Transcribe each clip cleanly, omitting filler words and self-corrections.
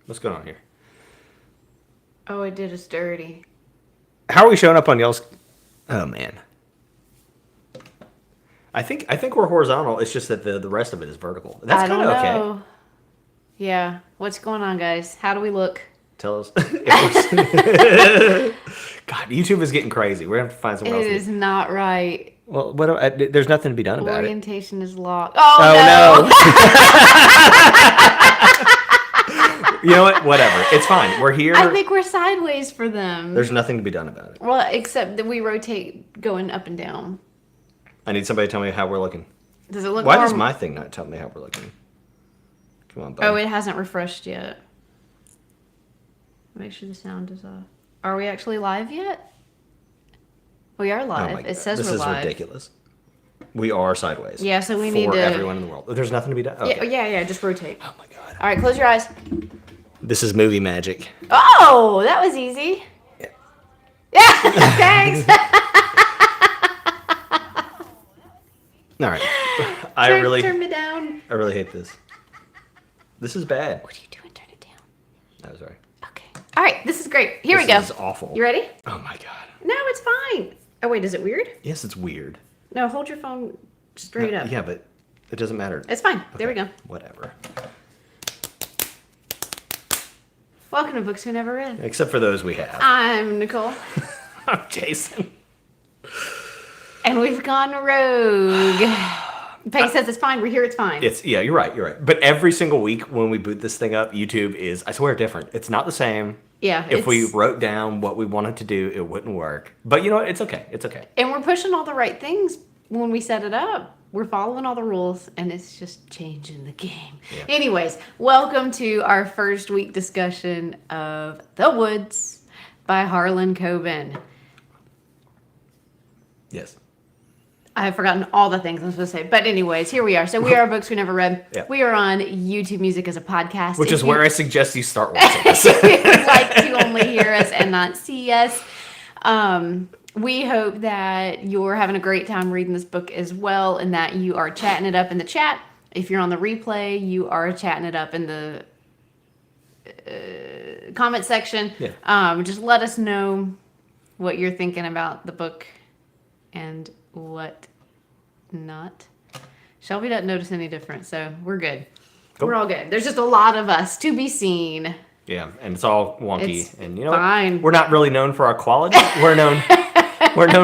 What's going on here? Oh, it did us dirty. How are we showing up on y'all's... Oh, man. I think we're horizontal. It's just that the rest of it is vertical. That's kind of okay. Yeah. What's going on, guys? How do we look? Tell us. God, YouTube is getting crazy. We're going to have to find somewhere else. It is not right. Well, there's nothing to be done about Orientation is locked. Oh, no. You know what? Whatever. It's fine. We're here. I think we're sideways for them. There's nothing to be done about it. Well, except that we rotate going up and down. I need somebody to tell me how we're looking. Does it look Why does my thing not tell me how we're looking? Come on, buddy. Oh, it hasn't refreshed yet. Make sure the sound is off. Are we actually live yet? We are live. It says we're live. This is ridiculous. We are sideways. Yeah, so we need to... For everyone in the world. There's nothing to be done? Okay. Yeah, just rotate. Oh, my God. All right, close your eyes. This is movie magic. Oh, that was easy. Yeah, thanks. All right. Turn me down. I really hate this. This is bad. What are you doing? Turn it down. Oh, sorry. Okay. All right, this is great. Here we go. This is awful. You ready? Oh, my God. No, it's fine. Oh, wait, is it weird? Yes, it's weird. No, hold your phone straight up. Yeah, but it doesn't matter. It's fine. Okay, There we go. Whatever. Welcome to Books We Never Read. Except for those we have. I'm Nicole. I'm Jason. And we've gone rogue. Peggy says it's fine. We're here. It's fine. Yeah, you're right. But every single week when we boot this thing up, YouTube is, I swear, different. It's not the same. Yeah. If we wrote down what we wanted to do, it wouldn't work. But you know what? It's okay. It's okay. And we're pushing all the right things when we set it up. We're following all the rules, and it's just changing the game. Yeah. Anyways, welcome to our first week discussion of The Woods by Harlan Coban. Yes. I have forgotten all the things I'm supposed to say. But anyways, here we are. So we are Books We Never Read. Yeah. We are on YouTube Music as a podcast. Which is where I suggest you start watching this. If you would like to only hear us and not see us. We hope that you're having a great time reading this book as well, and that you are chatting it up in the chat. If you're on the replay, you are chatting it up in the comment section. Yeah. Just let us know what you're thinking about the book and what not. Shelby doesn't notice any difference, so we're good. Cool. We're all good. There's just a lot of us to be seen. Yeah, and it's all wonky. And you know fine. What? We're not really known for our quality. We're known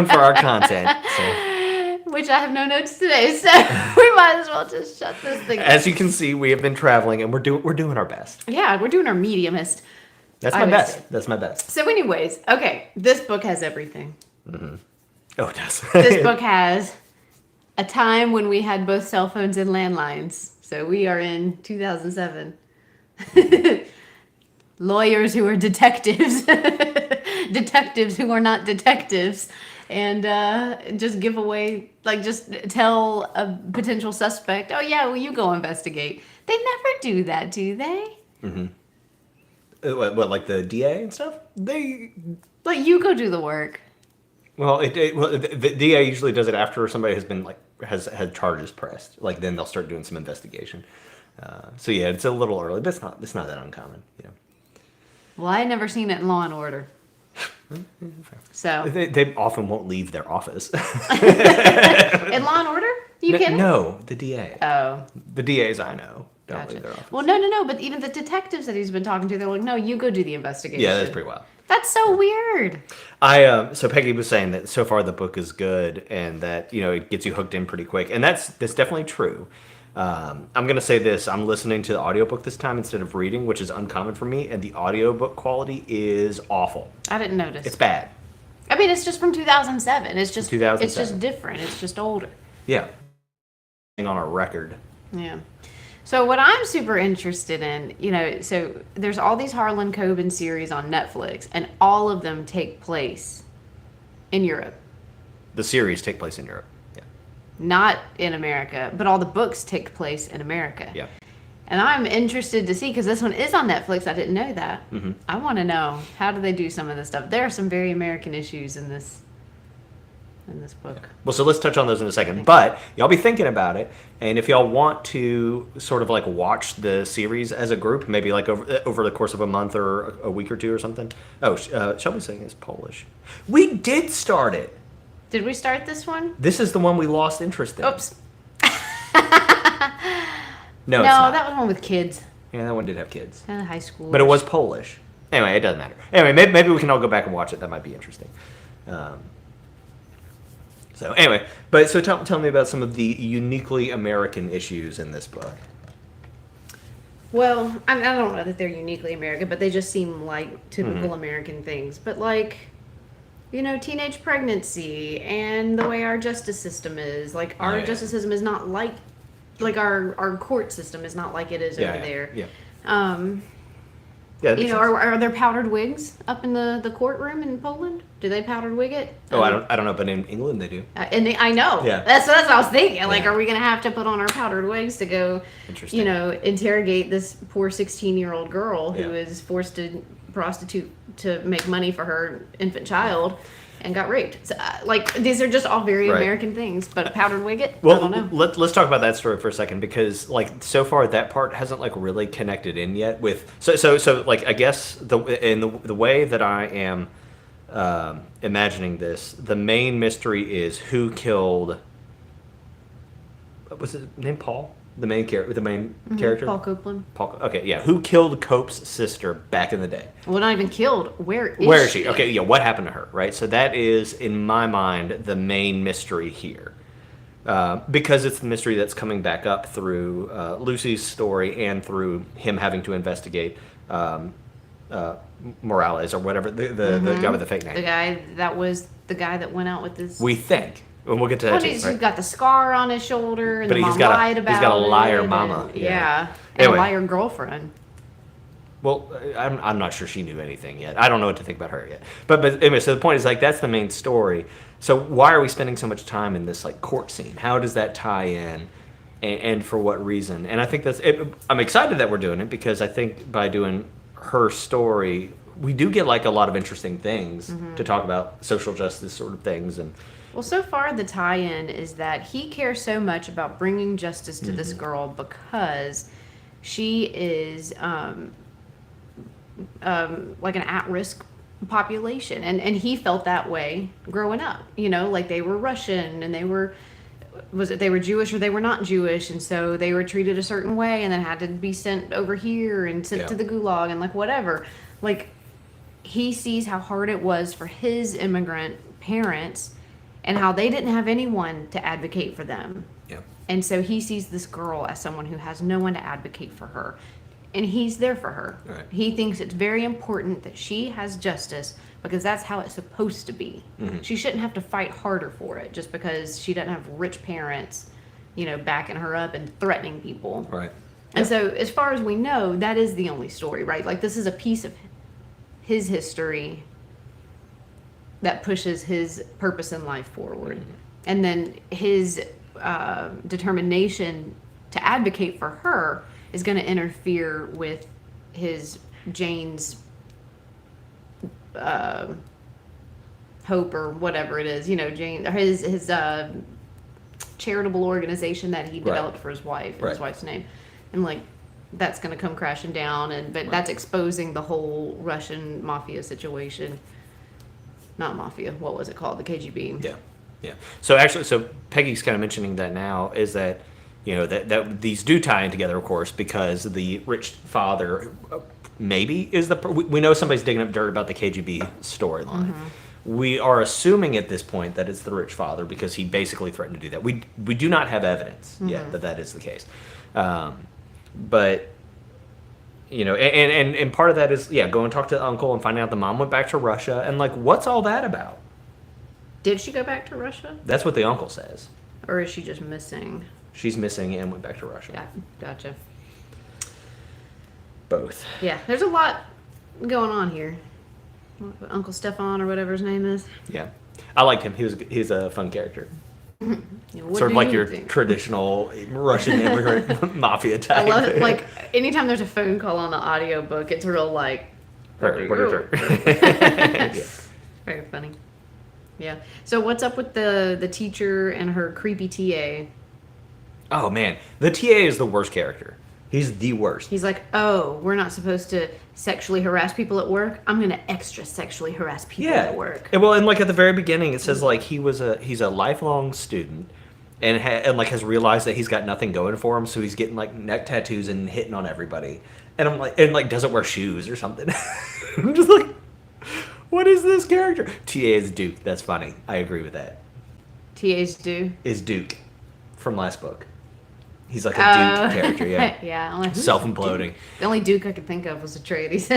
for our content. So. Which I have no notes today, so we might as well just shut this thing down. As you can see, we have been traveling, and we're doing our best. Yeah, we're doing our mediumist. That's my best. That's my best. So anyways, okay, this book has everything. Mm-hmm. Oh, it does. This book has a time when we had both cell phones and landlines. So we are in 2007. Lawyers who are detectives. Detectives who are not detectives. And just give away, just tell a potential suspect, oh yeah, well, you go investigate. They never do that, do they? Mm-hmm. What, like the DA and stuff? You go do the work. Well, the DA usually does it after somebody has been has had charges pressed. Then they'll start doing some investigation. So yeah, it's a little early, but it's not that uncommon. You know. Well, I never seen it in Law and Order. So they often won't leave their office. In Law and Order? You kidding? No, the DA. Oh. The DAs I know don't leave their office. Well, no, but even the detectives that he's been talking to, they're like, no, you go do the investigation. Yeah, that's pretty wild. That's so weird. So Peggy was saying that so far the book is good and that, it gets you hooked in pretty quick. And that's definitely true. I'm going to say this. I'm listening to the audiobook this time instead of reading, which is uncommon for me. And the audiobook quality is awful. I didn't notice. It's bad. I mean, it's just from 2007. It's just 2007. It's just different. It's just older. Yeah. On a record. Yeah. So what I'm super interested in, so there's all these Harlan Coban series on Netflix, and all of them take place in Europe. The series take place in Europe. Yeah. Not in America, but all the books take place in America. Yeah. And I'm interested to see, because this one is on Netflix. I didn't know that. Mm-hmm. I want to know, how do they do some of this stuff? There are some very American issues in this in this book. Well, so let's touch on those in a second. But y'all be thinking about it, and if y'all want to sort of like watch the series as a group, maybe like over the course of a month or a week or two or something. Oh, Shelby's saying it's Polish. We did start it. Did we start this one? This is the one we lost interest in. Oops. No, it's not. That was one with kids. Yeah, that one did have kids. High school. But it was Polish. Anyway, it doesn't matter. Anyway, maybe we can all go back and watch it. That might be interesting. So anyway, so tell me about some of the uniquely American issues in this book. Well, I don't know that they're uniquely American, but they just seem like typical American things. But like, teenage pregnancy and the way our justice system is. Like our justice system is not like our court system is not like it is over there. Yeah. Are there powdered wigs up in the courtroom in Poland? Do they powdered wig it? Oh, I don't know, but in England they do. I know. Yeah. That's what I was thinking. Like, are we gonna have to put on our powdered wigs to go, interrogate this poor 16-year-old girl who is forced to prostitute to make money for her infant child? And got raped. So, these are just all very American things. But powdered wig it? Well, I don't know. Let's talk about that story for a second because, so far that part hasn't really connected in yet with. So I guess the way that I am imagining this, the main mystery is who killed. What was his name? Paul. The main character. Paul Copeland. Okay, yeah. Who killed Cope's sister back in the day? Well, not even killed. Where is she? Okay, yeah. What happened to her? Right. So that is, in my mind, the main mystery here, because it's the mystery that's coming back up through Lucy's story and through him having to investigate Morales or whatever the guy with the fake name. The guy that went out with this. We think. And we'll get to that too, He's got the scar on his shoulder, and but the mom lied about it. He's got a liar mama. And anyway. A liar girlfriend. Well, I'm not sure she knew anything yet. I don't know what to think about her yet. But anyway, so the point is that's the main story. So why are we spending so much time in this court scene? How does that tie in, and for what reason? And I think I'm excited that we're doing it because I think by doing her story, we do get a lot of interesting things to talk about, social justice sort of things and. Well, so far the tie-in is that he cares so much about bringing justice to this girl because she is an at-risk population, and he felt that way growing up. They were Russian and they were Jewish or they were not Jewish, and so they were treated a certain way, and then had to be sent over here and sent to the gulag and whatever. He sees how hard it was for his immigrant parents. And how they didn't have anyone to advocate for them. Yeah. And so he sees this girl as someone who has no one to advocate for her. And he's there for her. Right. He thinks it's very important that she has justice because that's how it's supposed to be. Mm-hmm. She shouldn't have to fight harder for it just because she doesn't have rich parents, backing her up and threatening people. Right. And so as far as we know, that is the only story, right? This is a piece of his history that pushes his purpose in life forward. And then his determination to advocate for her is going to interfere with Jane's hope or whatever it is, Jane, his charitable organization that he developed for his wife, and his wife's name. And that's going to come crashing down, but that's exposing the whole Russian mafia situation. Not mafia. What was it called? The KGB. Yeah. So Peggy's kind of mentioning that now is that, that these do tie in together, of course, because the rich father maybe is we know somebody's digging up dirt about the KGB storyline. We are assuming at this point that it's the rich father because he basically threatened to do that. We do not have evidence yet that is the case, but. And part of that is, go and talk to the uncle and find out the mom went back to Russia. And, what's all that about? Did she go back to Russia? That's what the uncle says. Or is she just missing? She's missing and went back to Russia. Yeah, gotcha. Both. Yeah, there's a lot going on here. Uncle Stefan or whatever his name is. Yeah. I liked him. He's a fun character. Sort of your traditional Russian immigrant mafia type. I love it. Anytime there's a phone call on the audiobook, it's real Very funny. Yeah. So what's up with the teacher and her creepy TA? Oh man, the TA is the worst character. He's the worst. He's like, oh, we're not supposed to sexually harass people at work. I'm gonna extra sexually harass people at work. And, well, and like at the very beginning, it says like he's a lifelong student, and like has realized that he's got nothing going for him, so he's getting like neck tattoos and hitting on everybody. And I'm like, and like doesn't wear shoes or something. I'm just like, what is this character? TA is Duke. That's funny. I agree with that. TA's do. Is Duke from last book. He's like a Duke character, yeah. Yeah. Like, Self-imploding. The only Duke I could think of was Atreides.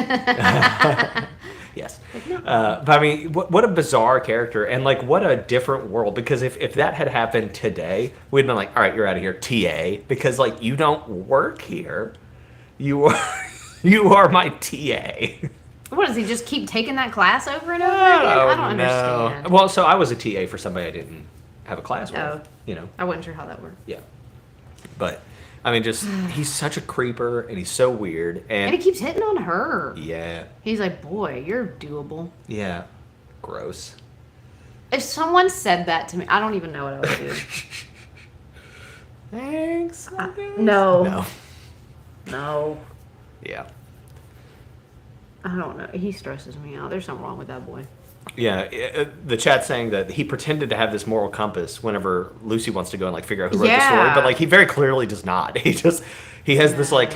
Yes. But I mean, what a bizarre character, and like what a different world. Because if that had happened today, we'd been like, all right, you're out of here, TA. Because like you don't work here. You are my TA. What, does he just keep taking that class over and over again? I don't understand. Well, so I was a TA for somebody I didn't have a class with. Oh. You know. I wasn't sure how that worked. Yeah. But I mean, just he's such a creeper, and he's so weird, And he keeps hitting on her. yeah, He's like, boy, you're doable. yeah, gross. If someone said that to me, I don't even know what I would do. Thanks. No. No. Yeah. I don't know. He stresses me out. There's something wrong with that boy. Yeah, the chat's saying that he pretended to have this moral compass whenever Lucy wants to go and like figure out who wrote the story, but like he very clearly does not. He has this like,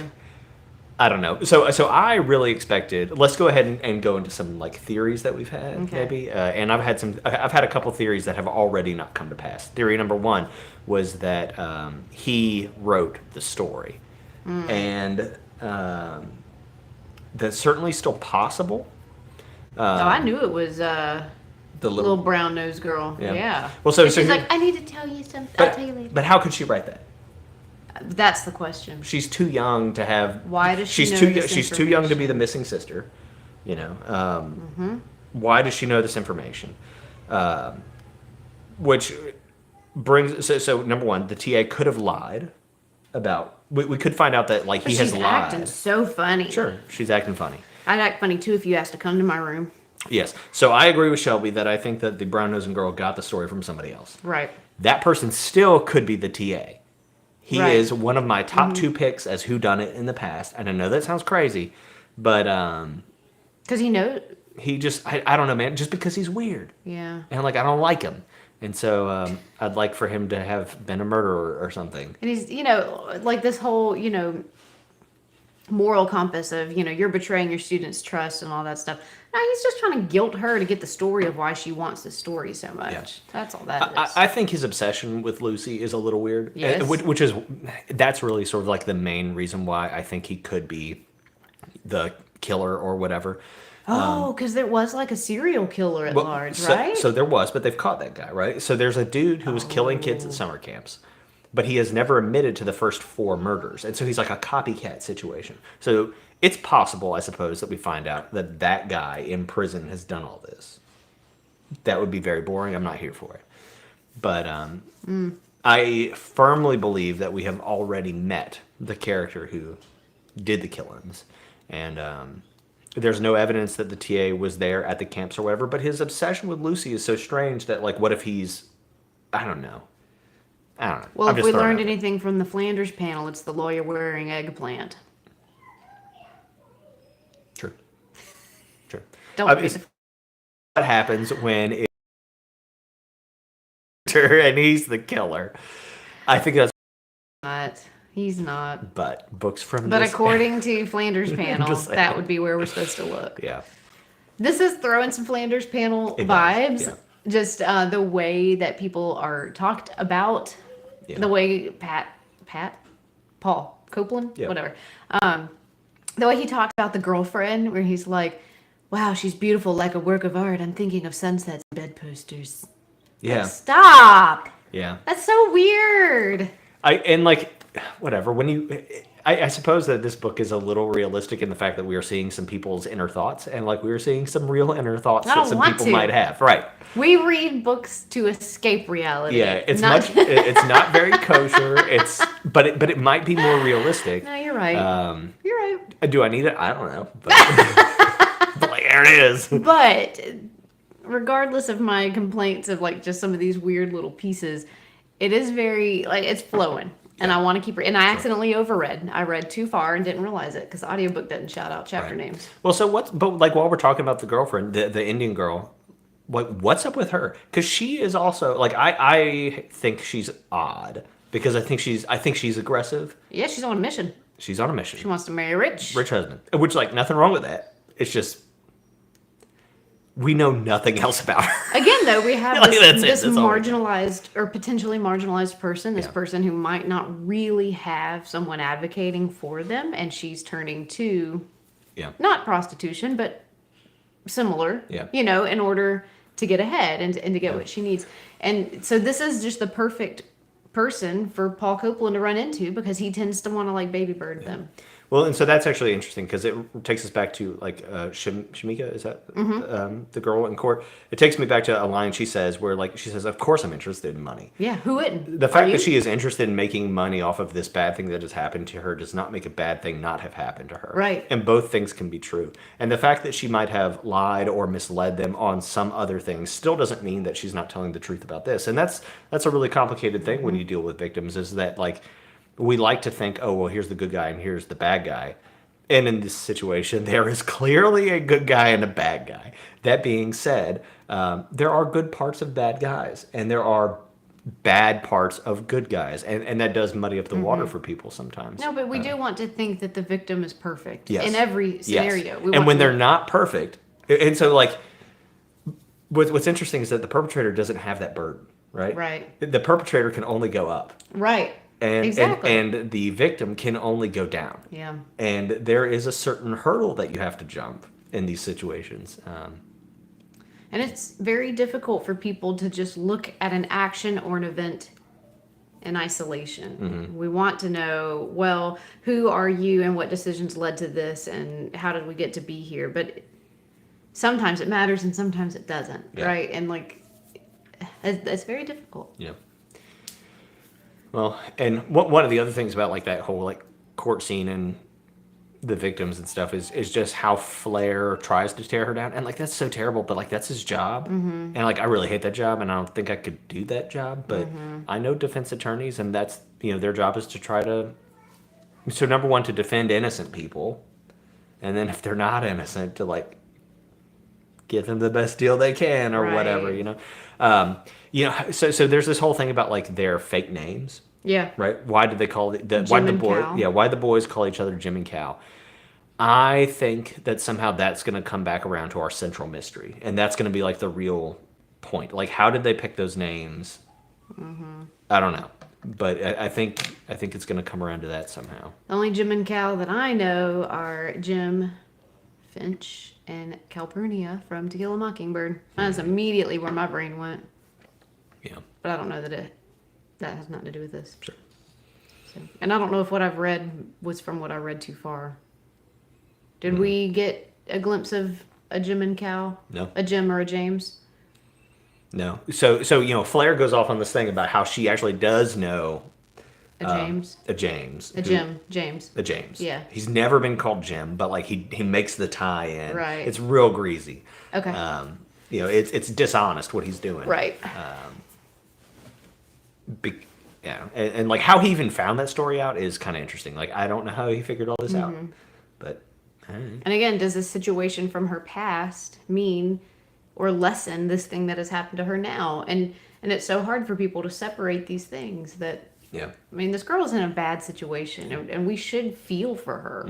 I don't know. So I really expected. Let's go ahead and go into some like theories that we've had maybe, and I've had a couple theories that have already not come to pass. Theory number one was that he wrote the story, and that's certainly still possible. I knew it was the little brown nosed girl. Yeah. Well, so she's like, I need to tell you something. I'll tell you later. But how could she write that? That's the question. She's too young to have. Why does she? She's too young to be the missing sister. You know. Why does she know this information? Which brings so number one, the TA could have lied about. We could find out that like he has lied. She's acting so funny. Sure, she's acting funny. I'd act funny too if you asked to come to my room. Yes. So I agree with Shelby that I think that the brown-nosed girl got the story from somebody else. Right. That person still could be the TA. He Right. is one of my top two picks as whodunit in the past. And I know that sounds crazy, but because he knows. he just I don't know, man. Just because he's weird. Yeah. And like I don't like him. And so I'd like for him to have been a murderer or something. And he's, like this whole, moral compass of, you're betraying your students' trust and all that stuff. No, he's just trying to guilt her to get the story of why she wants the story so much. Yeah. That's all that is. I think his obsession with Lucy is a little weird. Yes. That's really sort of like the main reason why I think he could be the killer or whatever. Oh, because there was like a serial killer at large, right? So there was, but they've caught that guy, right? So there's a dude who was killing kids at summer camps, but he has never admitted to the first 4 murders. And so he's like a copycat situation. So it's possible, I suppose, that we find out that that guy in prison has done all this. That would be very boring. I'm not here for it. But I firmly believe that we have already met the character who did the killings. And there's no evidence that the TA was there at the camps or whatever, but his obsession with Lucy is so strange that, like, what if he's... I don't know. Well, if we learned anything from the Flanders panel, it's the lawyer wearing eggplant. True. Don't read the... What happens when it... and he's the killer. I think that's... He's not. But books from But this... according to Flanders panel, that would be where we're supposed to look. Yeah. This is throwing some Flanders panel It vibes. does, yeah. Just the way that people are talked about. Yeah. The way Paul Copeland, Yeah. whatever. The way he talked about the girlfriend, where he's like, wow, she's beautiful like a work of art. I'm thinking of sunsets and bedposters. Yeah. Like, stop. Yeah. That's so weird. Whatever. When you... I suppose that this book is a little realistic in the fact that we are seeing some people's inner thoughts, and like we are seeing some real inner thoughts that some people might have. Right. We read books to escape reality. Yeah, it's it's not very kosher. But it might be more realistic. No, you're right. You're right. Do I need it? I don't know. But, but like, there it is. But regardless of my complaints of like just some of these weird little pieces, it is very like it's flowing. And I want to keep and I accidentally overread. I read too far and didn't realize it because the audiobook doesn't shout out chapter names. Well, so but like while we're talking about the girlfriend, the Indian girl, what's up with her? Because she is also like I think she's odd because I think she's aggressive. Yeah, she's on a mission. She's on a mission. She wants to marry a rich husband, which like nothing wrong with that. It's just we know nothing else about her. Again, though, we have Like, this that's all we marginalized or potentially marginalized person, this person who might not really have someone advocating for them, and she's turning to not prostitution, but similar, in order to get ahead and to get what she needs. And so this is just the perfect person for Paul Copeland to run into because he tends to want to like baby bird them. Well, and so that's actually interesting because it takes us back to like Shamika, is that the girl in court? It takes me back to a line she says where like she says, "Of course I'm interested in money." Yeah, who wouldn't? The fact that she is interested in making money off of this bad thing that has happened to her does not make a bad thing not have happened to her. Right. And both things can be true. And the fact that she might have lied or misled them on some other things still doesn't mean that she's not telling the truth about this. And that's a really complicated thing when you deal with victims is that like we like to think, oh, well, here's the good guy and here's the bad guy. And in this situation, there is clearly a good guy and a bad guy. That being said, there are good parts of bad guys, and there are bad parts of good guys. And that does muddy up the water for people sometimes. No, but we do want to think that the victim is perfect yes. in every scenario. Yes. And when they're not perfect, and so like, what's interesting is that the perpetrator doesn't have that burden, right? Right. The perpetrator can only go up. Right. And, exactly. and the victim can only go down. Yeah. And there is a certain hurdle that you have to jump in these situations. And it's very difficult for people to just look at an action or an event in isolation. Mm-hmm. We want to know, well, who are you and what decisions led to this and how did we get to be here? But sometimes it matters and sometimes it doesn't, right? And like, it's very difficult. Yeah. Well, and one of the other things about like that whole like court scene and the victims and stuff is just how Flair tries to tear her down, and like that's so terrible, but like that's his job, and like I really hate that job, and I don't think I could do that job, but I know defense attorneys, and that's their job is to try to number one to defend innocent people, and then if they're not innocent to like give them the best deal they can or whatever, so there's this whole thing about like their fake names. Yeah. Right. Why did they call why the boys call each other Jim and Cal? I think that somehow that's going to come back around to our central mystery, and that's going to be like the real point. Like, how did they pick those names? Mm-hmm. I don't know, but I think it's going to come around to that somehow. The only Jim and Cal that I know are Jim Finch and Calpurnia from To Kill a Mockingbird. That's immediately where my brain went. Yeah. But I don't know that has nothing to do with this. Sure. So, and I don't know if what I've read was from what I read too far. Did we get a glimpse of a Jim and Cal? No. A Jim or a James? No. So Flair goes off on this thing about how she actually does know a James. A James. James. A James. Yeah. He's never been called Jim, but like he makes the tie in. Right. It's real greasy. Okay. It's dishonest what he's doing. Right. And like how he even found that story out is kind of interesting. Like I don't know how he figured all this out, but. And again, does this situation from her past mean or lessen this thing that has happened to her now? And it's so hard for people to separate these things that. Yeah. I mean, this girl's in a bad situation, and we should feel for her.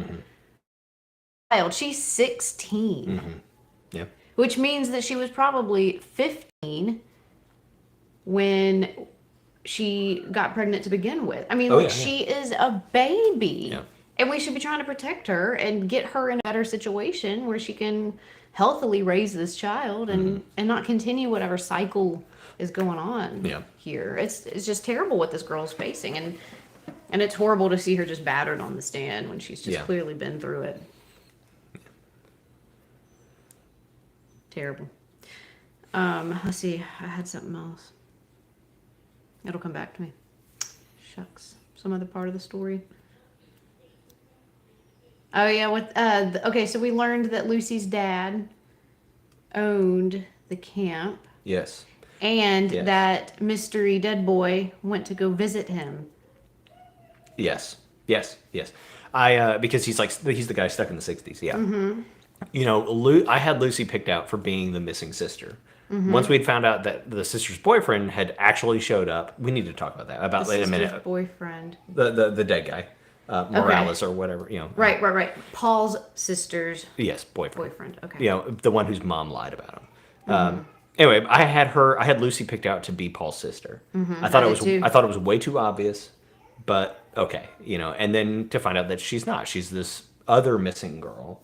Mm-hmm. She's 16. Mm-hmm. Yeah. Which means that she was probably 15 when she got pregnant to begin with. I mean, she is a baby. Yeah. And we should be trying to protect her and get her in a better situation where she can healthily raise this child and not continue whatever cycle is going on here. It's just terrible what this girl's facing. And it's horrible to see her just battered on the stand when she's just clearly been through it. Terrible. Let's see. I had something else. It'll come back to me. Shucks. Some other part of the story. Oh yeah. Okay. So we learned that Lucy's dad owned the camp. Yes. And Yes. that mystery dead boy went to go visit him. Yes. Because he's the guy stuck in the 60s. Yeah. Mm-hmm. You know, I had Lucy picked out for being the missing sister. Mm-hmm. Once we'd found out that the sister's boyfriend had actually showed up, we need to talk about that. About The in a sister's minute. boyfriend. The dead guy, Morales or whatever. You know. Right. Paul's sister's Yes, boyfriend. Okay. You know, the one whose mom lied about him. Anyway, I had Lucy picked out to be Paul's sister. Mm-hmm. I thought too. I thought it was way too obvious, but okay, you know. And then to find out that she's not. She's this other missing girl.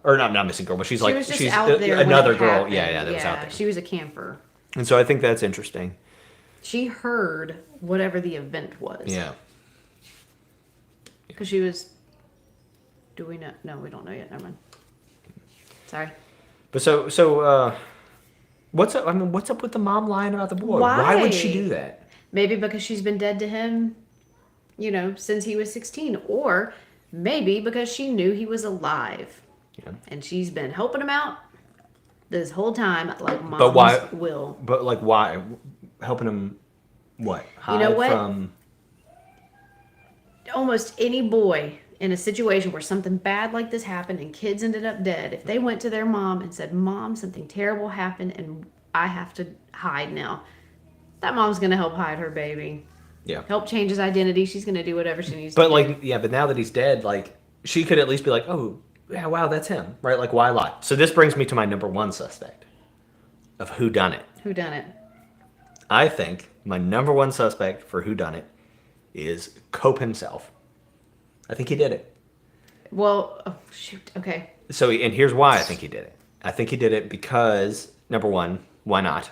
Or not missing girl, but she's she's out there another when it girl. happened. Yeah, that was out there. She was a camper. And so I think that's interesting. She heard whatever the event was. Yeah. Because she was. Do we know? No, we don't know yet. Never mind. Sorry. But so what's up? I mean, what's up with the mom lying about the boy? Why would she do that? Maybe because she's been dead to him, you know, since he was 16, or maybe because she knew he was alive. Yeah. And she's been helping him out this whole time, like moms But why? will. But like, why? Helping him? What? You know what? From... Almost any boy in a situation where something bad like this happened and kids ended up dead, if they went to their mom and said, "Mom, something terrible happened and I have to hide now," that mom's gonna help hide her baby. Yeah. Help change his identity. She's gonna do whatever she needs to But do. like, yeah. But now that he's dead, like, she could at least be like, "Oh, yeah, wow, that's him," right? Like, why lie? So this brings me to my number one suspect of who done it. Who done it? I think my number one suspect for who done it is Cope himself. I think he did it. Well, oh, shoot. Okay. So, and here's why I think he did it. I think he did it because, number one, why not?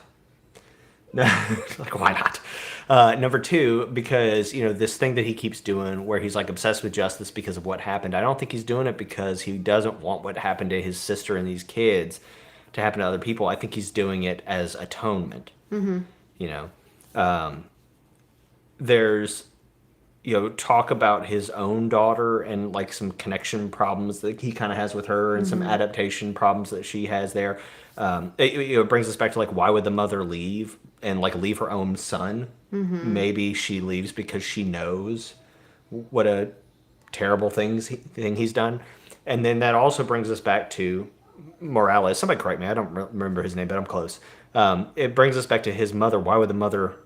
Like, why not? Number two, because, you know, this thing that he keeps doing where he's like obsessed with justice because of what happened. I don't think he's doing it because he doesn't want what happened to his sister and these kids to happen to other people. I think he's doing it as atonement. Mm-hmm. You know, there's, you know, talk about his own daughter and like some connection problems that he kind of has with her and some adaptation problems that she has there. It brings us back to like, why would the mother leave and like leave her own son? Maybe she leaves because she knows what a terrible thing he's done. And then that also brings us back to Morales. Somebody correct me. I don't remember his name, but I'm close. It brings us back to his mother. Why would the mother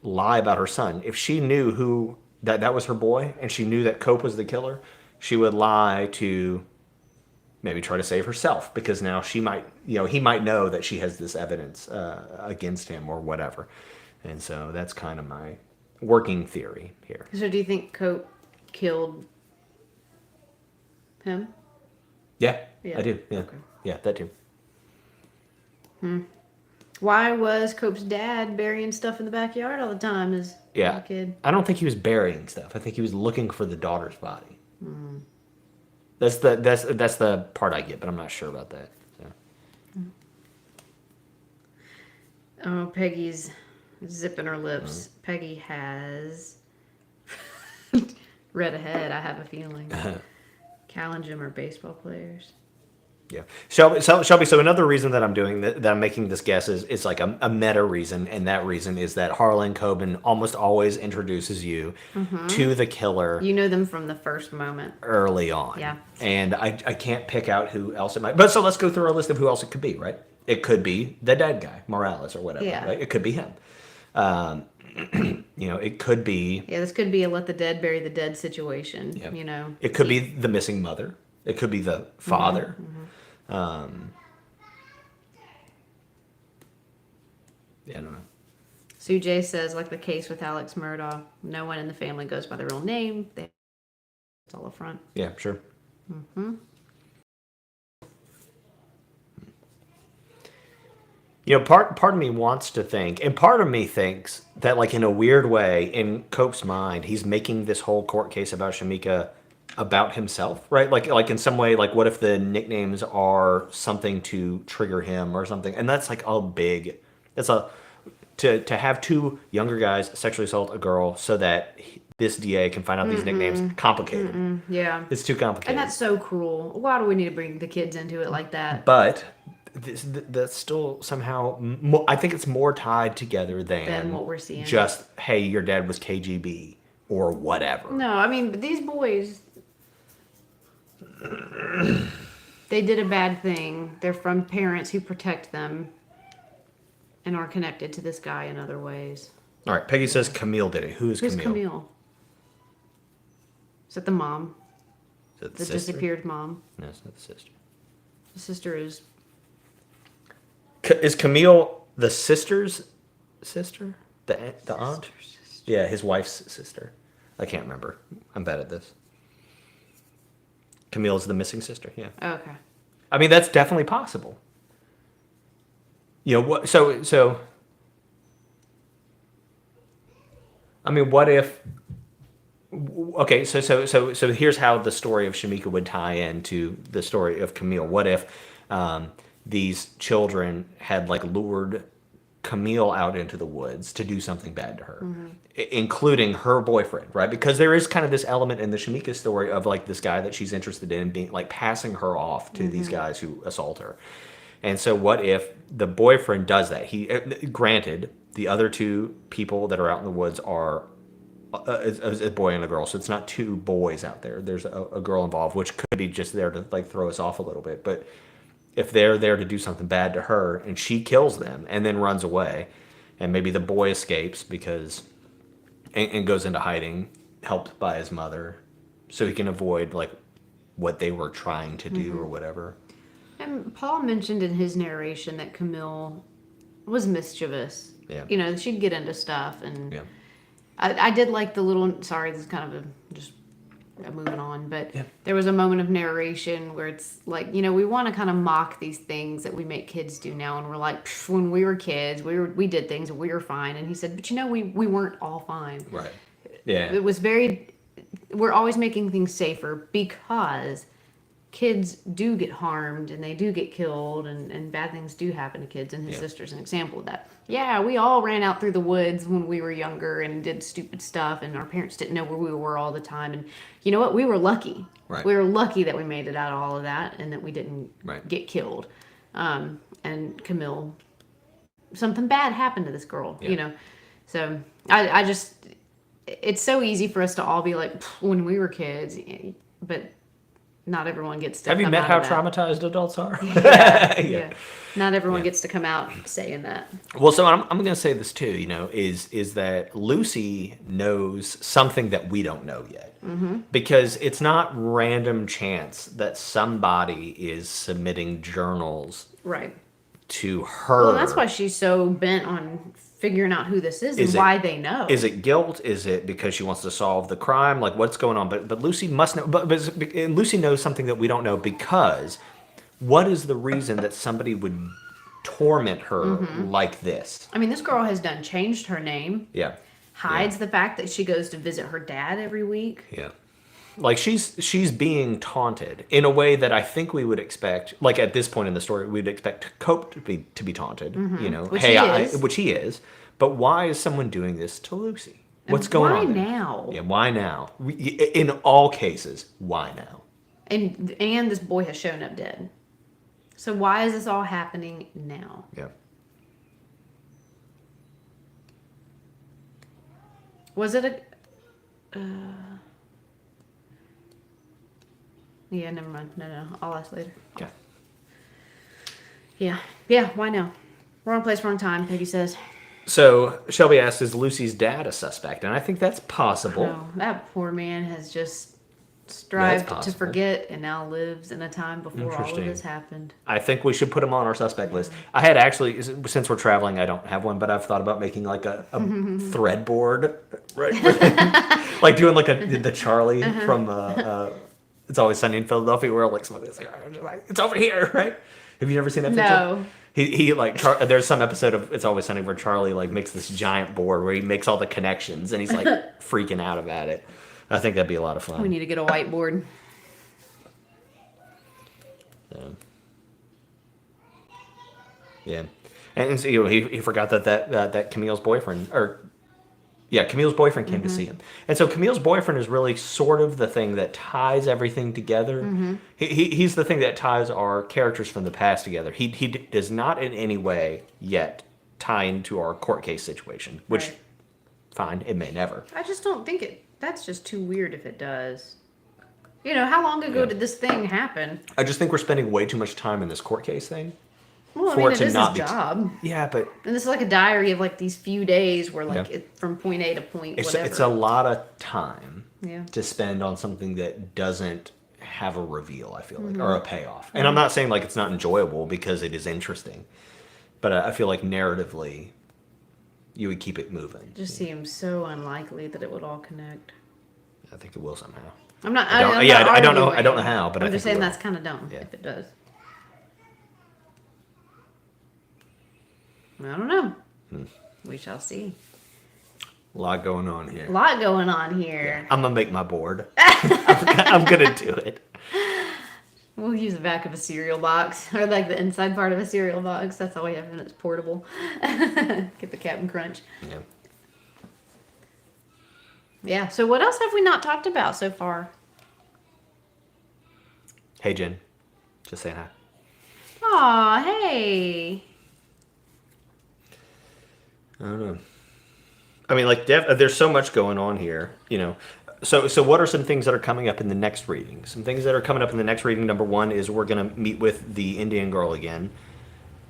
lie about her son? If she knew who that was her boy and she knew that Cope was the killer, she would lie to maybe try to save herself because now she might, you know, he might know that she has this evidence against him or whatever. And so that's kind of my working theory here. So do you think Cope killed him? Yeah, Yeah. I do. Yeah, Okay. yeah, that too. Why was Cope's dad burying stuff in the backyard all the time as a kid? I don't think he was burying stuff. I think he was looking for the daughter's body. That's the part I get, but I'm not sure about that. So. Oh, Peggy's zipping her lips. Peggy has read ahead, I have a feeling. Cal and Jim are baseball players. Yeah, Shelby. So another reason that I'm doing that I'm making this guess is like a meta reason, and that reason is that Harlan Coban almost always introduces you to the killer. You know them from the first moment. Early on. Yeah. And I can't pick out who else it might. But so let's go through our list of who else it could be. Right. It could be the dead guy, Morales or whatever. Yeah. Right? It could be him. You know, it could be. Yeah, this could be a let the dead bury the dead situation. Yeah. You know. It could be the missing mother. It could be the father. Yeah, I don't know. Sue J says, like the case with Alex Murdaugh, no one in the family goes by their real name. It's all up front. Yeah, sure. You know, part of me wants to think, and part of me thinks that, like, in a weird way, in Cope's mind, he's making this whole court case about Shamika about himself, right? Like in some way, like, what if the nicknames are something to trigger him or something? And that's like a big, to have two younger guys sexually assault a girl so that this DA can find out these nicknames, complicated. Yeah. It's too complicated. And that's so cruel. Why do we need to bring the kids into it like that? But That's still somehow. I think it's more tied together than what we're seeing. just, hey, your dad was KGB or whatever. No, I mean, but these boys, they did a bad thing. They're from parents who protect them and are connected to this guy in other ways. All right, Peggy says Camille did it. Who is Who's Camille? Camille? Is that the mom? Is it The sister? disappeared mom? No, it's not the sister. The sister is... Is Camille the sister's sister? The aunt? Yeah, his wife's sister. I can't remember. I'm bad at this. Camille's the missing sister, yeah. Okay. I mean, that's definitely possible. You know what? So. I mean, what if? Okay, so here's how the story of Shamika would tie into the story of Camille. What if these children had like lured Camille out into the woods to do something bad to her, including her boyfriend, right? Because there is kind of this element in the Shamika story of like this guy that she's interested in being like passing her off to these guys who assault her. And so what if the boyfriend does that? He, granted, the other two people that are out in the woods are a boy and a girl, so it's not two boys out there. There's a girl involved, which could be just there to like throw us off a little bit. But if they're there to do something bad to her and she kills them and then runs away, and maybe the boy escapes because and goes into hiding, helped by his mother, so he can avoid like what they were trying to do or whatever. And Paul mentioned in his narration that Camille was mischievous. Yeah. You know, she'd get into stuff, and Yeah. I did like the little. Sorry, this is kind of just moving on, but Yeah. there was a moment of narration where it's like, you know, we want to kind of mock these things that we make kids do now, and we're like, when we were kids, we did things and we were fine. And he said, but you know, we weren't all fine. Right. Yeah. It was very. We're always making things safer because kids do get harmed and they do get killed, and bad things do happen to kids, and his sister's an example of that. Yeah, we all ran out through the woods when we were younger and did stupid stuff, and our parents didn't know where we were all the time. And you know what? We were lucky. Right. We were lucky that we made it out of all of that and that we didn't Right. get killed. And Camille, something bad happened to this girl, you know. So I just, it's so easy for us to all be like, when we were kids, but not everyone gets to. Have you come met out how of that. traumatized adults are? Yeah. Not everyone gets to come out saying that. Well, so I'm going to say this too, you know, is that Lucy knows something that we don't know yet. Because it's not random chance that somebody is submitting journals Right. to her. Well, that's why she's so bent on figuring out who this is and why they know. Is it guilt? Is it because she wants to solve the crime? Like, what's going on? But Lucy must know. But and Lucy knows something that we don't know, because what is the reason that somebody would torment her like this? I mean, this girl has changed her name, Yeah. hides the fact that she goes to visit her dad every week. Yeah. Like she's being taunted in a way that I think we would expect. Like at this point in the story, we'd expect Cope to be taunted. You know, Which hey, he is. which he is. But why is someone doing this to Lucy? What's going on? Why there? now? Yeah, why now? In all cases, why now? And this boy has shown up dead. So why is this all happening now? Yeah. Was it a? Yeah, never mind. No. I'll ask later. Okay. Yeah. Why now? Wrong place, wrong time. Peggy says. So Shelby asks, "Is Lucy's dad a suspect?" And I think that's possible. Oh, that poor man has just strived to possible. forget and now lives in a time before all of Interesting. this happened. I think we should put him on our suspect list. I had actually, since we're traveling, I don't have one, but I've thought about making like a thread board, right? Like doing like the Charlie from It's Always Sunny in Philadelphia, where like somebody's like, it's over here, right? Have you never seen that picture? No. He like there's some episode of It's Always Sunny where Charlie like makes this giant board where he makes all the connections and he's like freaking out about it. I think that'd be a lot of fun. We need to get a whiteboard. Yeah, and so, you know, he forgot that Camille's boyfriend, or Yeah, Camille's boyfriend came to see him. And so Camille's boyfriend is really sort of the thing that ties everything together. He's the thing that ties our characters from the past together. He does not in any way yet tie into our court case situation, which, Right. fine, it may never. I just don't think it. That's just too weird if it does. You know, how long ago did this thing happen? I just think we're spending way too much time in this court case thing. Well, I For mean, it it to is not his be- job. Yeah, but And this is like a diary of like these few days where like Yeah. from point A to point it's whatever. a lot of time Yeah. to spend on something that doesn't have a reveal, I feel like, or a payoff. And I'm not saying like it's not enjoyable because it is interesting, but I feel like narratively you would keep it moving. It just seems so unlikely that it would all connect. I think it will somehow. I'm not. I don't- I'm yeah, not I don't know- arguing. I don't know how, but I I'm just think it saying will. that's kind of dumb Yeah. if it does. I don't know. We shall see. A lot going on here. A lot going on here. I'm gonna make my board. I'm gonna do it. We'll use the back of a cereal box or like the inside part of a cereal box. That's all we have, and it's portable. Get the Captain Crunch. Yeah. Yeah. So what else have we not talked about so far? Hey Jen, just saying hi. Aw, hey. I don't know. I mean, like, there's so much going on here, you know. So what are some things that are coming up in the next reading? Some things that are coming up in the next reading. Number one is we're going to meet with the Indian girl again,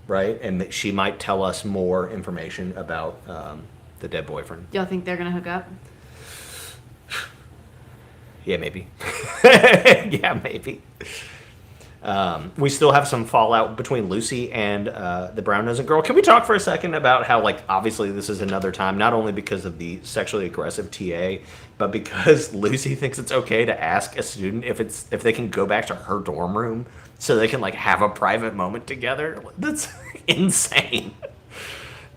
right? And she might tell us more information about the dead boyfriend. Y'all think they're gonna hook up? Yeah, maybe. Yeah, maybe. We still have some fallout between Lucy and the brown-nosed girl. Can we talk for a second about how, like, obviously this is another time, not only because of the sexually aggressive TA, but because Lucy thinks it's okay to ask a student if they can go back to her dorm room so they can, like, have a private moment together? That's insane.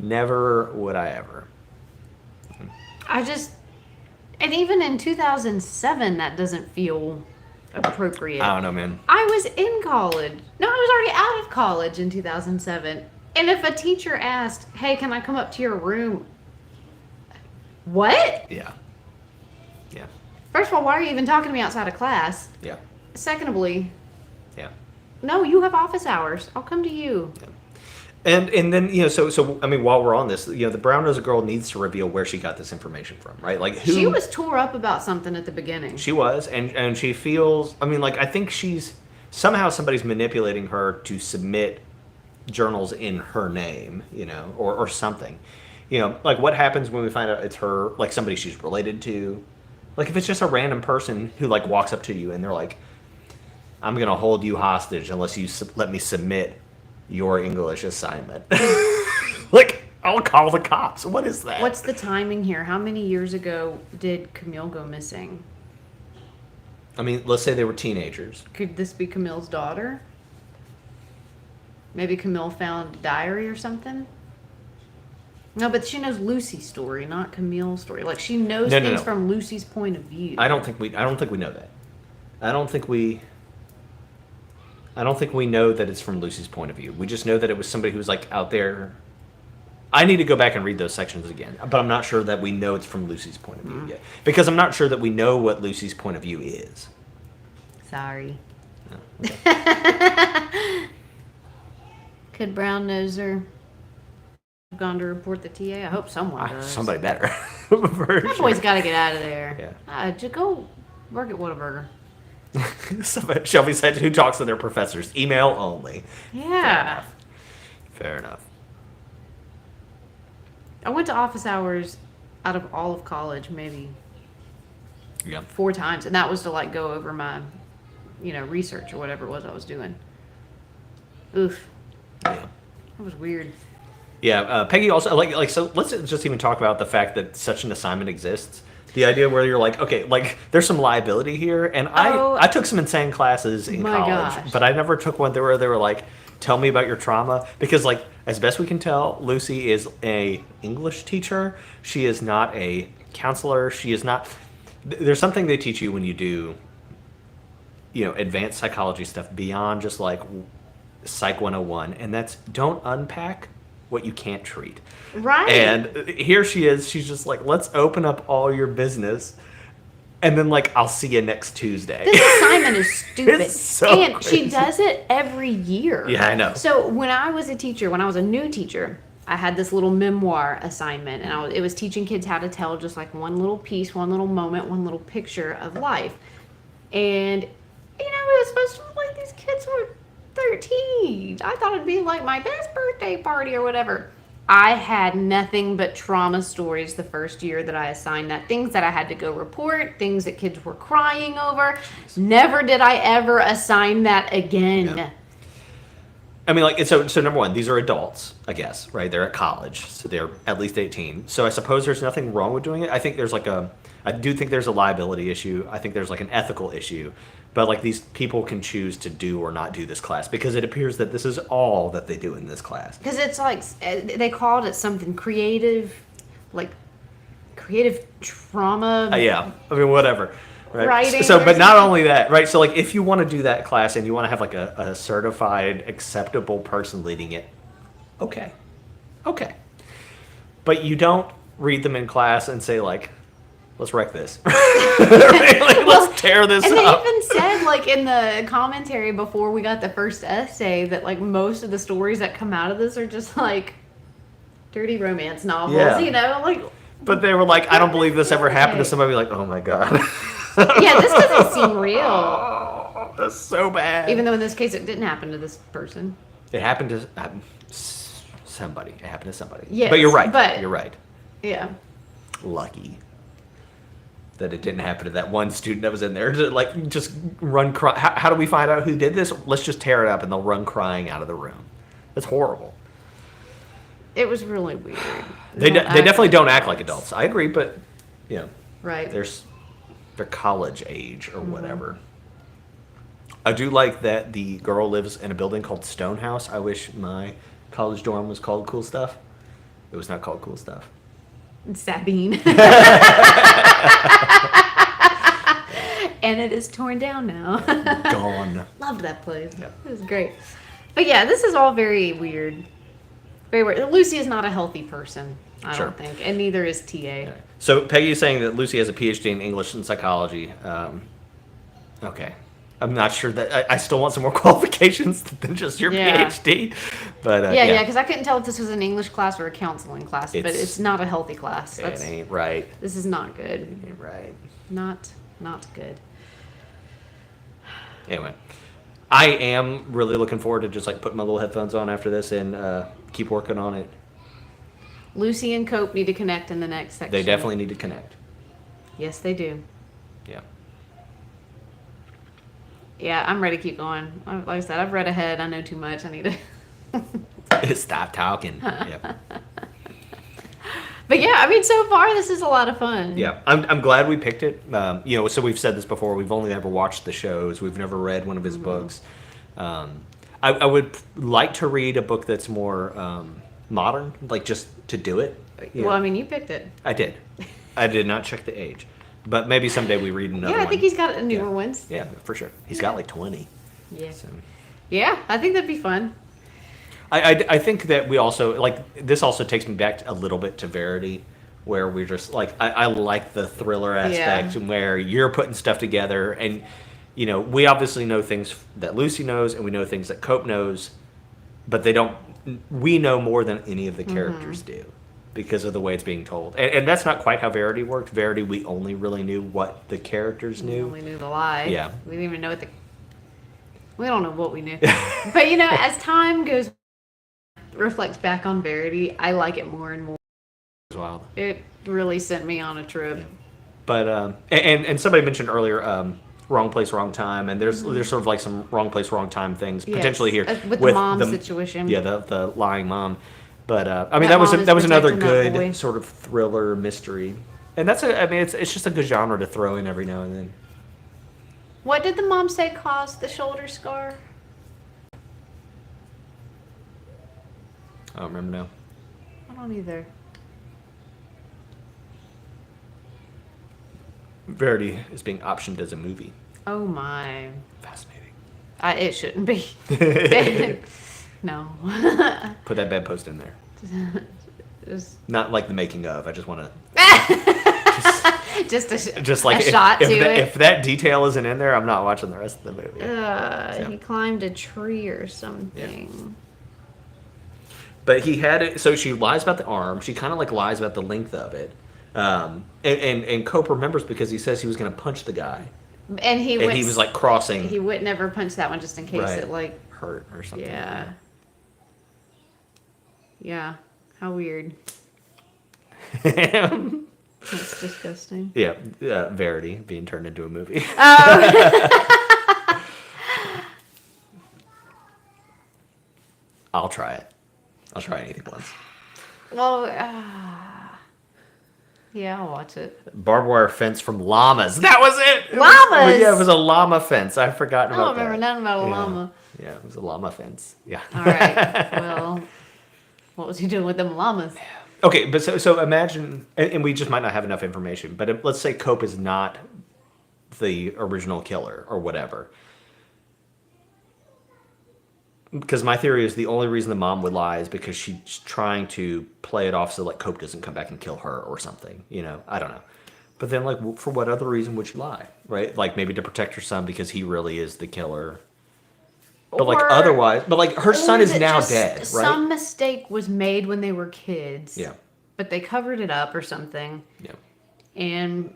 Never would I ever. And even in 2007, that doesn't feel appropriate. I don't know, man. I was in college. No, I was already out of college in 2007. And if a teacher asked, hey, can I come up to your room? What? Yeah. Yeah. First of all, why are you even talking to me outside of class? Yeah. Secondly, Yeah. no, you have office hours. I'll come to you. And then, you know, so I mean, while we're on this, you know, the brown-nosed girl needs to reveal where she got this information from, right? Like, who She was tore up about something at the beginning. she was, and she feels. I mean, like, I think she's somehow somebody's manipulating her to submit journals in her name, you know, or something. You know, like, what happens when we find out it's her, like, somebody she's related to? Like, if it's just a random person who, like, walks up to you and they're like, I'm gonna hold you hostage unless you let me submit your English assignment. Like, I'll call the cops. What is that? What's the timing here? How many years ago did Camille go missing? I mean, let's say they were teenagers. Could this be Camille's daughter? Maybe Camille found a diary or something? No, but she knows Lucy's story, not Camille's story. Like, she knows No, things no. from Lucy's point of view. I don't think we know that. I don't think we know that it's from Lucy's point of view. We just know that it was somebody who was, like, out there. I need to go back and read those sections again, but I'm not sure that we know it's from Lucy's point of view yet, because I'm not sure that we know what Lucy's point of view is. Sorry. No, okay. Could Brown Noser have gone to report the TA? I hope someone does. Somebody better. For That sure. boy's got to get out of there. Yeah. Just go work at Whataburger. Shelby said, who talks to their professors? Email only. Yeah. Fair enough. I went to office hours out of all of college maybe Yeah. 4 times, and that was to like go over my, research or whatever it was I was doing. Oof, Yeah. that was weird. Yeah, Peggy also like so. Let's just even talk about the fact that such an assignment exists. The idea where you're like, okay, like there's some liability here, and I took some insane classes in My college, gosh. but I never took one where they were like, tell me about your trauma, because like as best we can tell, Lucy is a English teacher. She is not a counselor. She is not. There's something they teach you when you do, advanced psychology stuff beyond just like Psych 101, and that's don't unpack what you can't treat. Right. And here she is. She's just like, let's open up all your business. And then, like, I'll see you next Tuesday. This assignment is stupid. It's so and crazy. she does it every year. Yeah, I know. So when I was a teacher, when I was a new teacher, I had this little memoir assignment, and it was teaching kids how to tell just like one little piece, one little moment, one little picture of life. And, it was supposed to be like these kids were 13. I thought it'd be like my best birthday party or whatever. I had nothing but trauma stories the first year that I assigned that. Things that I had to go report, things that kids were crying over. Never did I ever assign that again. Yeah. I mean, like, so number one, these are adults, I guess, right? They're at college, so they're at least 18. So I suppose there's nothing wrong with doing it. I think there's I do think there's a liability issue. I think there's like an ethical issue. But like these people can choose to do or not do this class because it appears that this is all that they do in this class. Because it's like, they called it something creative, like creative trauma. Yeah, I mean, whatever. Right. Writing So, or but not something. only that, right? So, like, if you want to do that class and you want to have like a certified, acceptable person leading it, okay. But you don't read them in class and say like, let's wreck this. Right? Like, let's tear this And up. they even said, like, in the commentary before we got the first essay, that, like, most of the stories that come out of this are just, like, dirty romance novels, Yeah. Like, But they were like, I don't believe this ever happened to somebody. Like, oh my god. yeah, this doesn't seem real. Oh, that's so bad. Even though in this case it didn't happen to this person. It happened to somebody. It happened to somebody. Yes, but you're right. but- You're right. Yeah. Lucky that it didn't happen to that one student that was in there. To, like, just run cry. How do we find out who did this? Let's just tear it up, and they'll run crying out of the room. That's horrible. It was really weird. They Don't act definitely like don't act like adults. I agree, but Right. they're college age or whatever. I do like that the girl lives in a building called Stonehouse. I wish my college dorm was called Cool Stuff. It was not called Cool Stuff. Sabine. And it is torn down now. Gone. Loved that place. Yep. It was great. But yeah, this is all very weird. Very weird. Lucy is not a healthy person, I Sure. don't think. And neither is TA. Yeah. So Peggy is saying that Lucy has a PhD in English and psychology. Okay. I'm not sure that I still want some more qualifications than just your Yeah. PhD. But Yeah, because I couldn't tell if this was an English class or a counseling class, but It's- it's not a healthy class. it ain't right. This is not good. It ain't right. Not good. Anyway, I am really looking forward to just like putting my little headphones on after this and keep working on it. Lucy and Cope need to connect in the next section. They definitely need to connect. Yes, they do. Yeah. Yeah, I'm ready to keep going. Like I said, I've read ahead. I know too much. I need to. Stop talking. Yep. But yeah, I mean, so far this is a lot of fun. Yeah, I'm glad we picked it. So we've said this before. We've only ever watched the shows. We've never read one of his books. I would like to read a book that's more modern, like just to do it. Well, I mean, you picked it. I did. I did not check the age, but maybe someday we read another Yeah, one. I think he's got newer ones. Yeah, for sure. He's got like 20. Yeah. So. Yeah, I think that'd be fun. I think that we also like this. Also takes me back a little bit to Verity, where we're just like I like the thriller aspect, and where you're putting stuff together, and we obviously know things that Lucy knows, and we know things that Cope knows, but they don't. We know more than any of the characters do because of the way it's being told, and that's not quite how Verity worked. Verity, we only really knew what the characters We knew. only knew the lie. Yeah. We didn't even know what we don't know what we knew. But as time goes, reflects back on Verity, I like it more and more. As well. It really sent me on a trip. But and somebody mentioned earlier, wrong place, wrong time, and there's sort of like some wrong place, wrong time things Yes, potentially here with the mom situation. Yeah, the lying mom. But I mean That that was mom is another protecting that boy. good sort of thriller mystery, and it's just a good genre to throw in every now and then. What did the mom say caused the shoulder scar? I don't remember now. I don't either. Verity is being optioned as a movie. Oh my. Fascinating. It shouldn't be. No. Put that bedpost in there. Just, Not like the making of. I just want to just like a shot to it. If that detail isn't in there, I'm not watching the rest of the movie. He climbed a tree or something. Yeah. But he had it. So she lies about the arm. She kind of like lies about the length of it. And Cope remembers because he says he was going to punch the guy. And he was like crossing. He would never punch that one just in case Right. it like hurt or something. Yeah. Yeah. How weird. That's disgusting. Yeah, Verity being turned into a movie. Oh. I'll try it. I'll try anything once. Well, yeah, I'll watch it. Barbed wire fence from llamas. That was it. Llamas. Yeah, it was a llama fence. I've forgotten I about don't remember that. nothing about a llama. Yeah, it was a llama fence. Yeah. All right. Well, what was he doing with them llamas? Okay, but so imagine, and we just might not have enough information, but let's say Cope is not the original killer or whatever. Because my theory is the only reason the mom would lie is because she's trying to play it off so like Cope doesn't come back and kill her or something. You know, I don't know. But then like for what other reason would she lie, right? Like maybe to protect her son because he really is the killer. But like otherwise, but like her son is now dead, right? Some mistake was made when they were kids. Yeah. But they covered it up or something. Yeah. And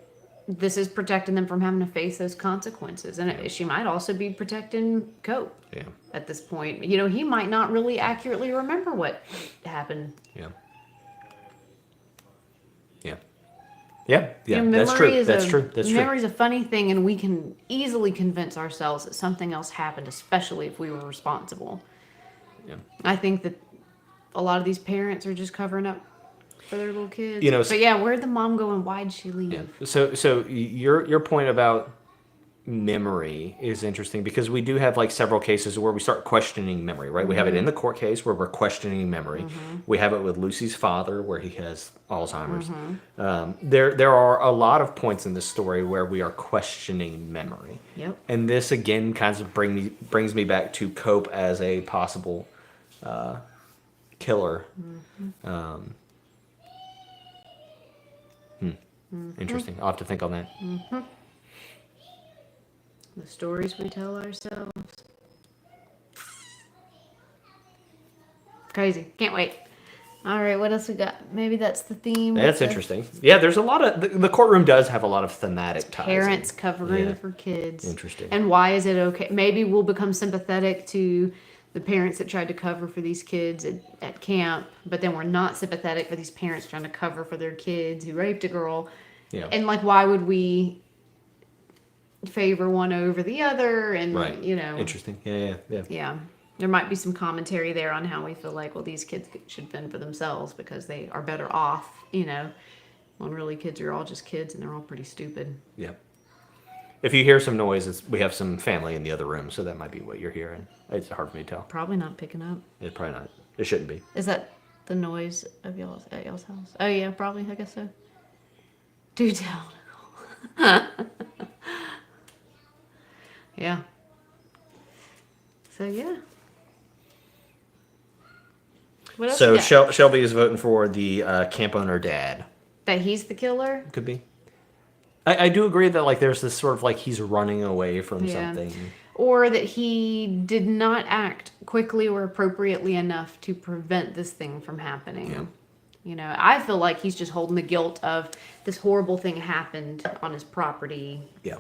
this is protecting them from having to face those consequences. And she might also be protecting Cope. Yeah. At this point, you know, he might not really accurately remember what happened. Yeah. Yeah. Yeah. Yeah. You know, That's true. That's true. Memory is a funny thing, and we can easily convince ourselves that something else happened, especially if we were responsible. Yeah. I think that a lot of these parents are just covering up for their little kids. You know, but yeah, where'd the mom go and why'd she leave? Yeah. So your point about memory is interesting because we do have like several cases where we start questioning memory, right? We have it in the court case where we're questioning memory. We have it with Lucy's father where he has Alzheimer's. There are a lot of points in this story where we are questioning memory. Yep. And this again kind of brings me back to Cope as a possible killer. Interesting. I'll have to think on that. The stories we tell ourselves. Crazy. Can't wait. All right, what else we got? Maybe that's the theme. That's interesting. Yeah, there's a lot of... The courtroom does have a lot of thematic ties. Parents covering for kids. Interesting. And why is it okay? Maybe we'll become sympathetic to the parents that tried to cover for these kids at camp, but then we're not sympathetic for these parents trying to cover for their kids who raped a girl. Yeah. And, like, why would we favor one over the other? And, Right. you know. Interesting. Yeah. Yeah. There might be some commentary there on how we feel like, well, these kids should fend for themselves because they are better off, you know, when really kids are all just kids and they're all pretty stupid. Yeah. If you hear some noise, we have some family in the other room, so that might be what you're hearing. It's hard for me to tell. Probably not picking up. It's probably not. It shouldn't be. Is that the noise of at y'all's house? Oh, yeah, probably. I guess so. Do tell, Nicole. Yeah. So, yeah. What else So you got? Shelby is voting for the camp owner dad. That he's the killer? Could be. I do agree that like there's this sort of like he's running away from something. Or that he did not act quickly or appropriately enough to prevent this thing from happening. Yeah. You know, I feel like he's just holding the guilt of this horrible thing happened on his property. Yeah.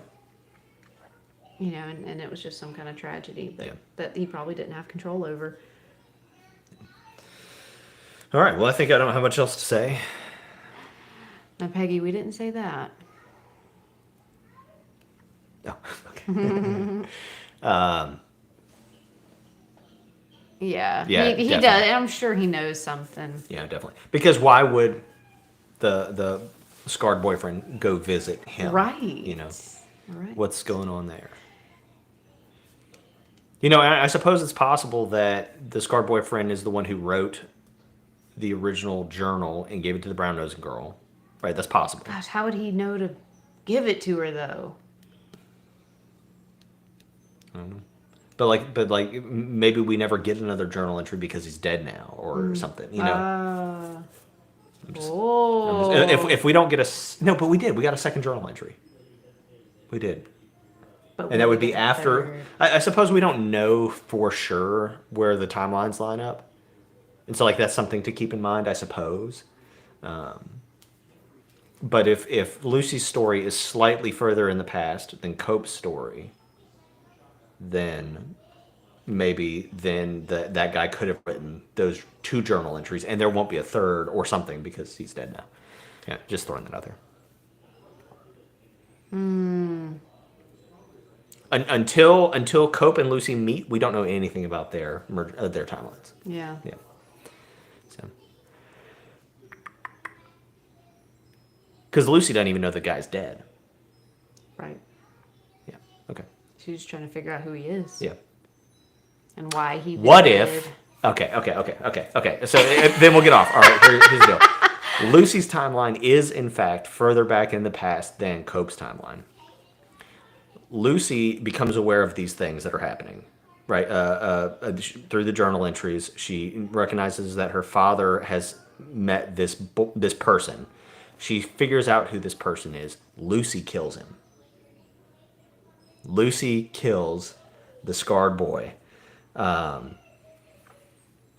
You know, and it was just some kind of tragedy that he probably didn't have control over. All right. Well, I think I don't have much else to say. Now, Peggy, we didn't say that. Oh, okay. Yeah, Yeah, he definitely. does. I'm sure he knows something. Yeah, definitely. Because why would the scarred boyfriend go visit him? Right. You know, Right. what's going on there? You know, I suppose it's possible that the scarred boyfriend is the one who wrote the original journal and gave it to the brown-nosed girl. Right, that's possible. Gosh, how would he know to give it to her, though? I don't know. but maybe we never get another journal entry because he's dead now or something. You know. If we don't get no, but we did. We got a second journal entry. We did. But And that would be after. I suppose we don't know for sure where the timelines line up, and so that's something to keep in mind, I suppose. But if Lucy's story is slightly further in the past than Cope's story, then maybe that guy could have written those 2 journal entries, and there won't be a third or something because he's dead now. Yeah, just throwing that out there. Until Cope and Lucy meet, we don't know anything about their timelines. Yeah. Yeah. So, because Lucy doesn't even know the guy's dead. Right. Yeah. Okay. She's trying to figure out who he is. Yeah. And why he. What if? Okay. So then we'll get off. All right. Here's the deal. Lucy's timeline is in fact further back in the past than Cope's timeline. Lucy becomes aware of these things that are happening, right? Through the journal entries, she recognizes that her father has met this person. She figures out who this person is. Lucy kills him. Lucy kills the scarred boy.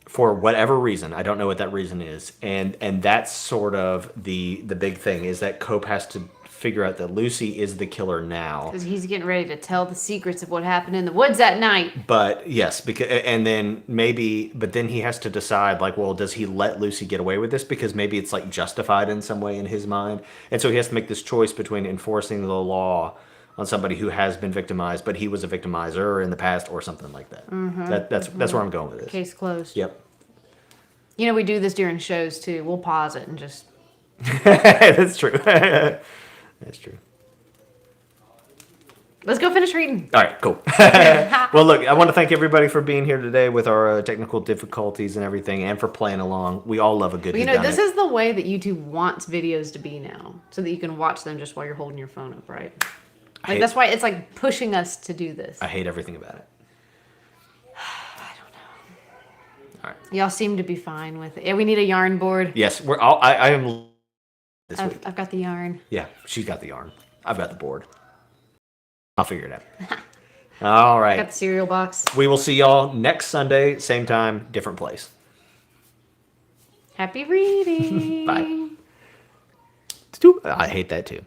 For whatever reason, I don't know what that reason is, and that's sort of the big thing is that Cope has to figure out that Lucy is the killer now. Because he's getting ready to tell the secrets of what happened in the woods that night. But yes, but then he has to decide, well, does he let Lucy get away with this? Because maybe it's justified in some way in his mind. And so he has to make this choice between enforcing the law on somebody who has been victimized, but he was a victimizer in the past or something like that. That's where I'm going with this. Case closed. Yep. We do this during shows too. We'll pause it and just... That's true. That's true. Let's go finish reading. All right, cool. Well, look, I want to thank everybody for being here today with our technical difficulties and everything, and for playing along. We all love a good. This is the way that YouTube wants videos to be now, so that you can watch them just while you're holding your phone up, right? That's why it's pushing us to do this. I hate everything about it. I don't know. All right. Y'all seem to be fine with it. Yeah, we need a yarn board. Yes, we're all. I am. I've got the yarn. Yeah, she's got the yarn. I've got the board. I'll figure it out. All right. Got the cereal box. We will see y'all next Sunday, same time, different place. Happy reading. Bye. I hate that too.